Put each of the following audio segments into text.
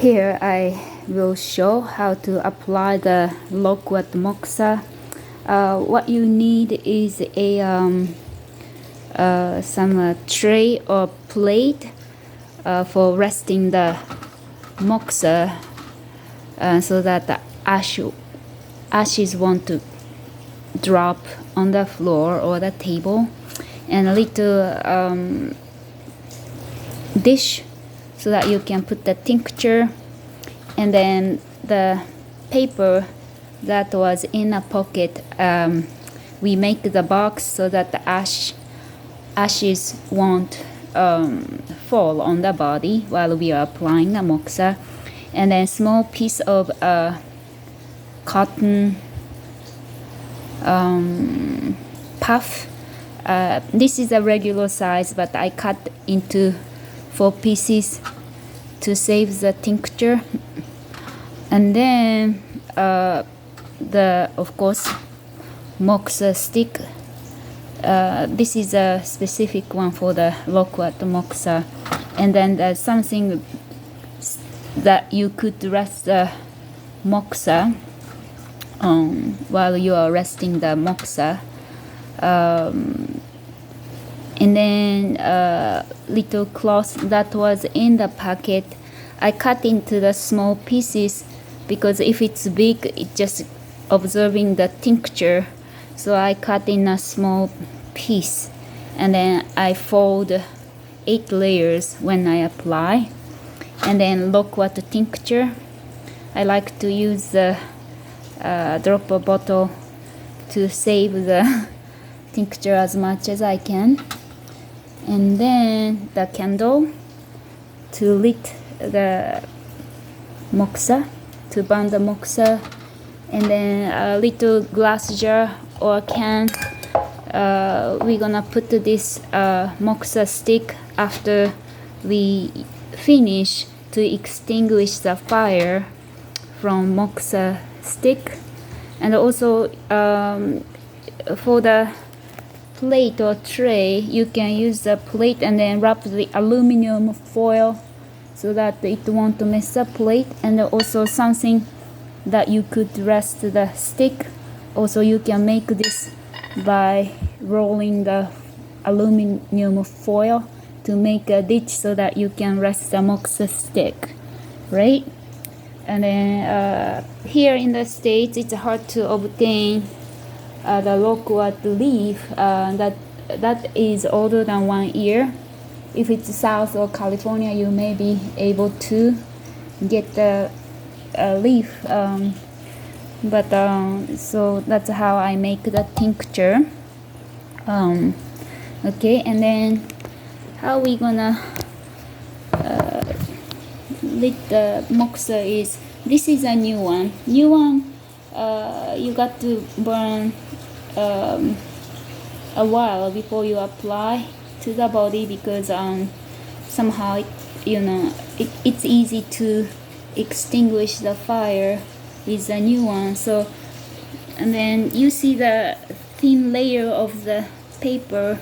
Here I will show how to apply the Loquat Moxa. What you need is some tray or plate for resting the moxa so that the ashes won't drop on the floor or the table, and a little dish so that you can put the tincture, and then the paper that was in a pocket, we make the box so that the ashes won't fall on the body while we are applying the moxa. And then small piece of cotton puff. This is a regular size, but I cut into 4 pieces to save the tincture. And then of course, moxa stick. This is a specific one for the Loquat Moxa. And then there's something that you could rest the moxa while you are resting the moxa. And then little cloth that was in the packet, I cut into the small pieces because if it's big, it's just observing the tincture. So I cut in a small piece, and then I fold 8 layers when I apply. And then Loquat tincture, I like to use the dropper bottle to save the tincture as much as I can. And then the candle to lit the moxa, to burn the moxa. And then a little glass jar or can. We're gonna put this moxa stick after we finish to extinguish the fire from moxa stick. And also for the plate or tray, you can use the plate and then wrap the aluminum foil so that it won't mess up plate. And also something that you could rest the stick. Also you can make this by rolling the aluminum foil to make a ditch so that you can rest the moxa stick, right? And then here in the States, it's hard to obtain the Loquat leaf that is older than 1 year. If it's South or California, you may be able to get the leaf. So that's how I make the tincture. Okay, and then how we gonna lit the moxa is, this is a new one. You got to burn a while before you apply to the body, because somehow it's easy to extinguish the fire with a new one. So, and then you see the thin layer of the paper.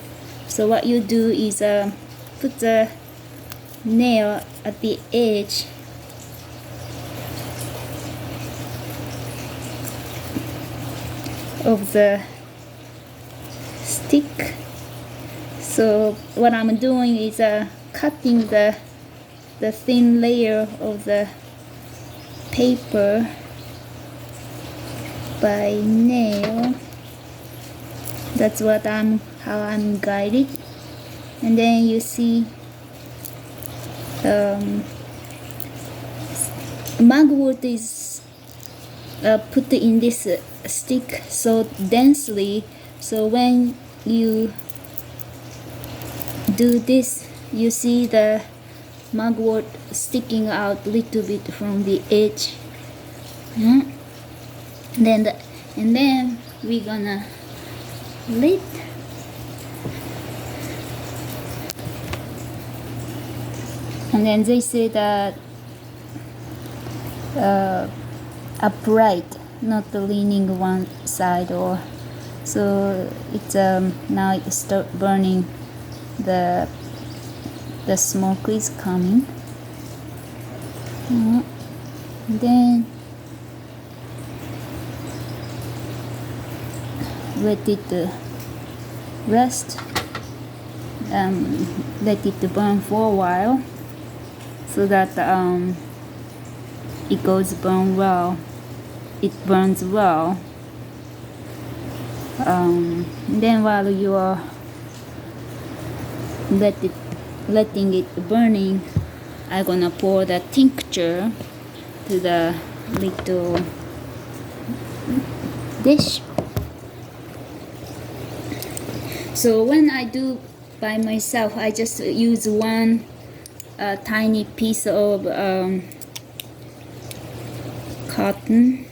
So what you do is put the nail at the edge of the stick. So what I'm doing is cutting the thin layer of the paper by nail. That's what how I'm guided. And then you see mugwort is put in this stick so densely, so when you do this, you see the mugwort sticking out a little bit from the edge. And then we're gonna lit. And then they say that upright, not the leaning one side, or so it's now it start burning. The smoke is coming. Then let it rest, let it burn for a while so that it goes burn well, it burns well. Then while you are letting it burning, I'm gonna pour the tincture to the little dish. So when I do by myself, I just use one tiny piece of cotton,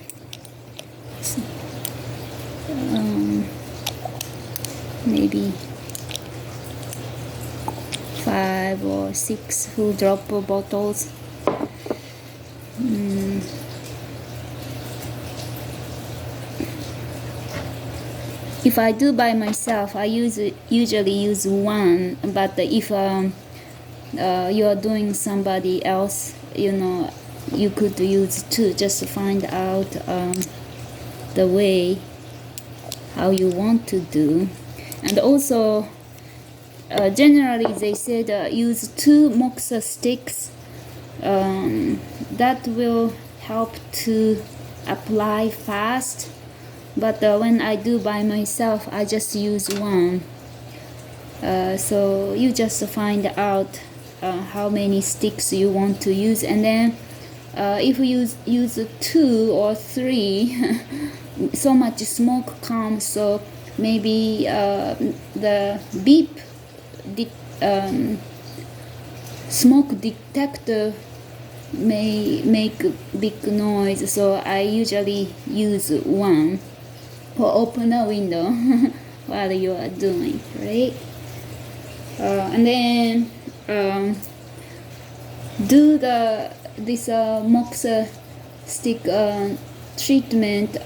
maybe 5 or 6 full dropper bottles. If I do by myself, I usually use one, but if you are doing somebody else, you could use 2, just to find out the way how you want to do. And also generally they said use 2 moxa sticks. That will help to apply fast, but when I do by myself, I just use 1. So you just find out how many sticks you want to use, and then if you use 2 or 3 so much smoke comes, so maybe the beep smoke detector may make big noise, so I usually use 1 or open a window while you are doing, right? And then do this moxa stick treatment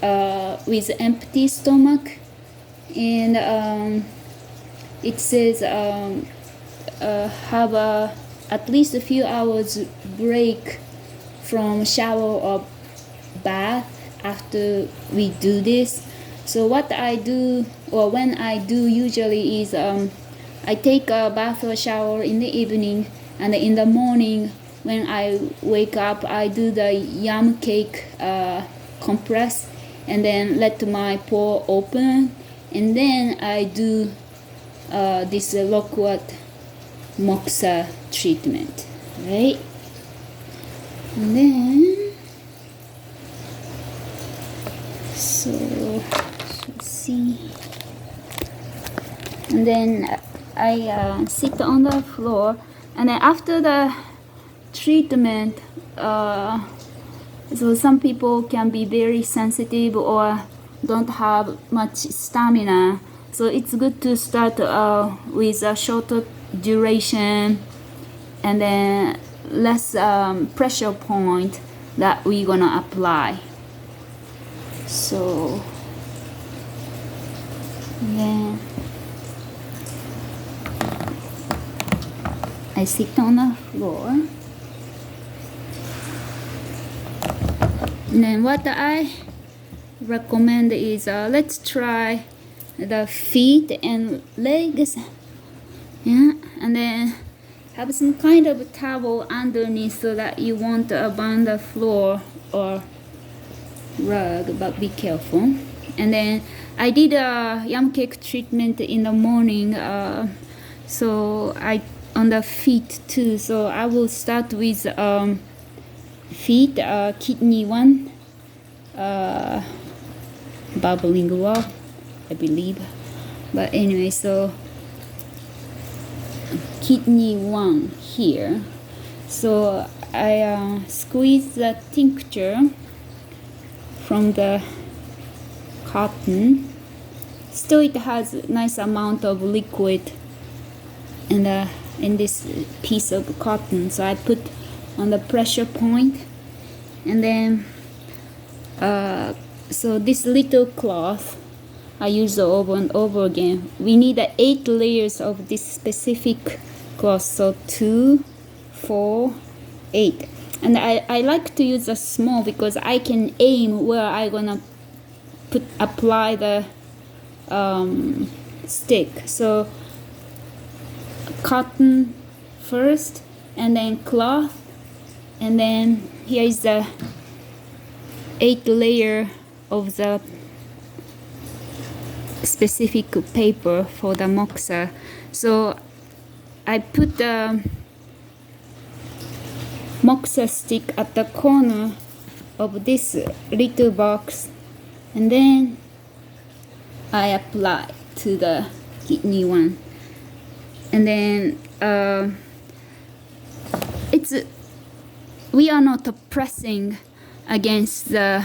with empty stomach, and it says have at least a few hours break from shower or bath after we do this. So what I do, or when I do usually, is I take a bath or shower in the evening, and in the morning when I wake up, I do the yam cake compress, and then let my pore open, and then I do this Loquat Moxa treatment, right? And then so let's see, and then I sit on the floor, and then after the treatment, so some people can be very sensitive or don't have much stamina, so it's good to start with a shorter duration and then less pressure point that we're gonna apply. So then I sit on the floor, and then what I recommend is let's try the feet and legs, yeah, and then have some kind of towel underneath so that you won't burn the floor or rug, but be careful. And then I did a yam cake treatment in the morning, so I on the feet too, so I will start with feet, kidney 1, bubbling well, I believe, but anyway, so kidney 1 here. So I squeeze the tincture from the cotton. Still it has a nice amount of liquid in this piece of cotton, so I put on the pressure point, and then so this little cloth I use over and over again. We need 8 layers of this specific cloth, so 2, 4, 8. And I like to use the small because I can aim where I gonna apply the stick. So cotton first, and then cloth, and then here is the 8 layer of the specific paper for the moxa. So I put the moxa stick at the corner of this little box, and then I apply to the kidney one. And then we are not pressing against the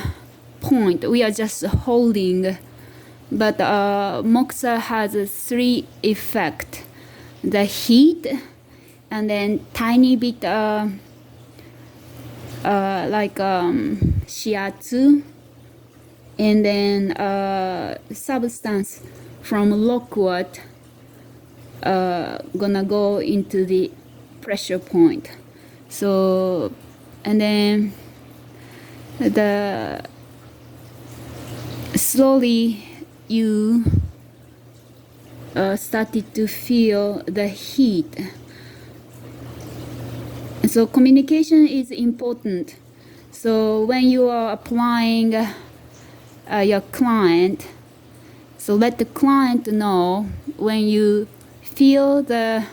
point, we are just holding. But moxa has 3 effects: the heat, and then tiny bit like shiatsu, and then substance from loquat gonna go into the pressure point. So, and then the slowly you started to feel the heat. So communication is important. So when you are applying your client, so let the client know when you feel the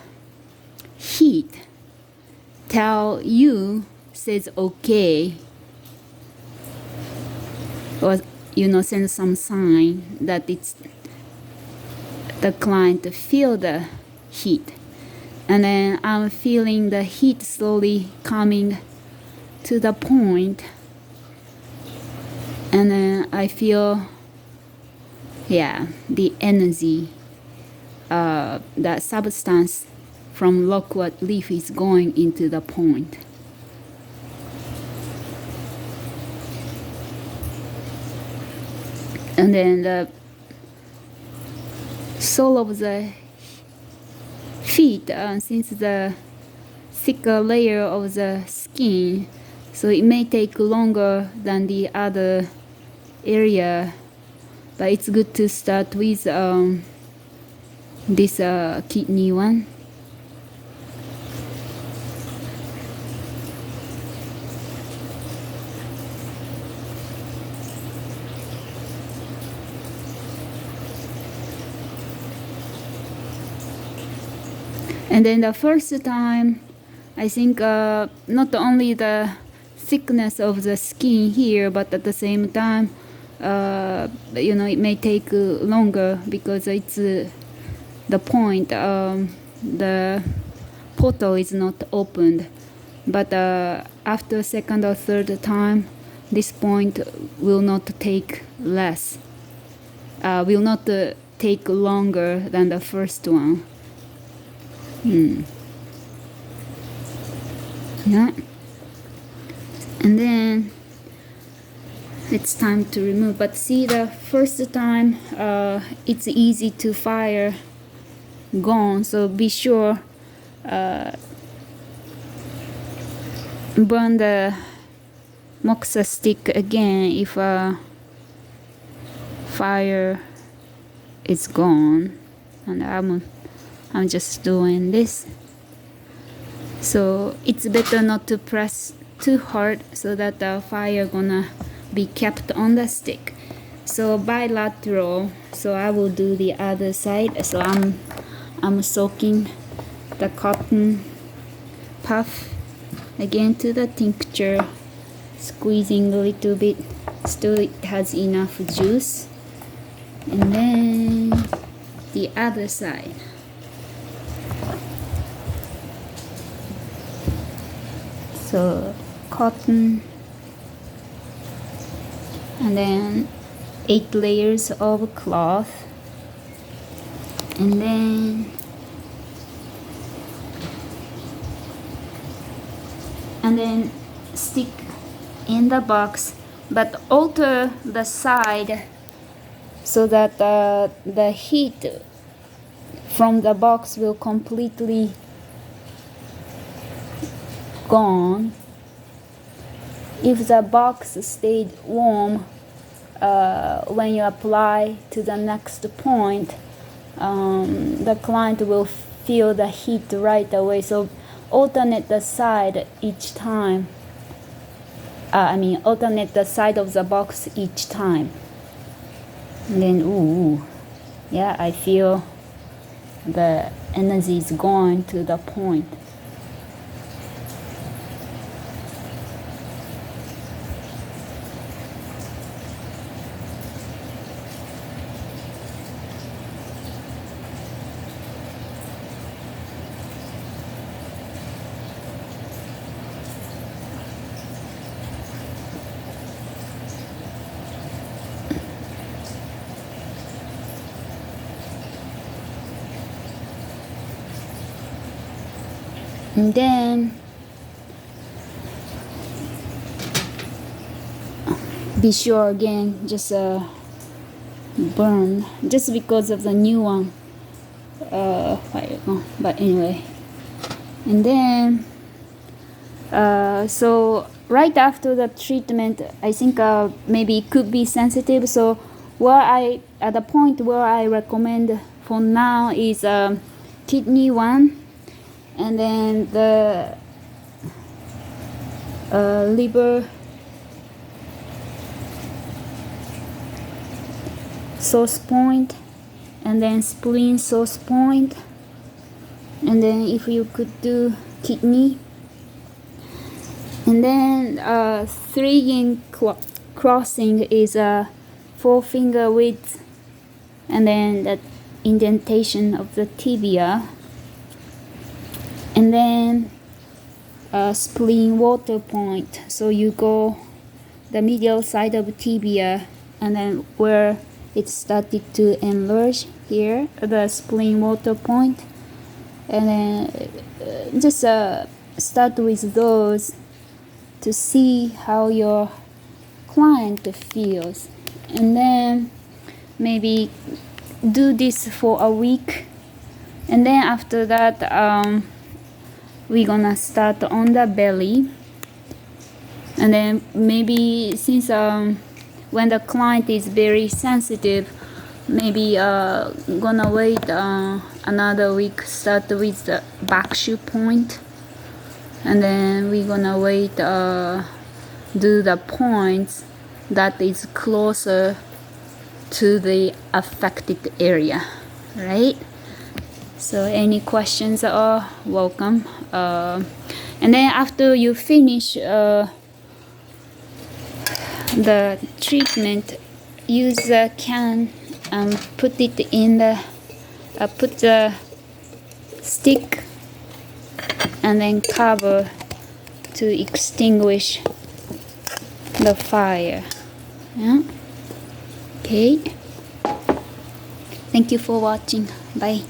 heat, tell you, says okay, or send some sign that it's the client feel the heat. And then I'm feeling the heat slowly coming to the point, and then I feel the energy, that substance from loquat leaf is going into the point. And then the sole of the feet, since the thicker layer of the skin, so it may take longer than the other area, but it's good to start with this kidney one. And then the first time, I think not only the thickness of the skin here, but at the same time, it may take longer because it's the point, the portal is not opened. But after second or third time, this point will not take less, will not take longer than the first one. Yeah. And then it's time to remove. But see, the first time it's easy to fire gone, so be sure burn the moxa stick again if fire is gone. And I'm just doing this. So it's better not to press too hard so that the fire gonna be kept on the stick. So bilateral, so I will do the other side. So I'm soaking the cotton puff again to the tincture, squeezing a little bit, still it has enough juice. And then the other side. So cotton, and then 8 layers of cloth, and then stick in the box, but alter the side so that the heat from the box will completely gone. if the box stayed warm when you apply to the next point, the client will feel the heat right away. So alternate the side each time. Alternate the side of the box each time. And then, ooh, yeah, I feel the energy is going to the point. And then be sure again, just burn, just because of the new one. But anyway, and then so right after the treatment, I think maybe it could be sensitive. So at the point where I recommend for now is kidney one, and then the liver source point, and then spleen source point, and then if you could do kidney, and then 3 crossing is a 4-finger width, and then the indentation of the tibia, and then spleen water point. So you go the medial side of tibia, and then where it started to enlarge here, the spleen water point, and then just start with those to see how your client feels, and then maybe do this for a week, and then after that we're gonna start on the belly, and then maybe since when the client is very sensitive, maybe gonna wait another week, start with the back shoe point, and then we're gonna wait do the points that is closer to the affected area, right? So any questions are welcome. And then after you finish the treatment, use a can and put it in the put the stick and then cover to extinguish the fire. Yeah. Okay. Thank you for watching. Bye.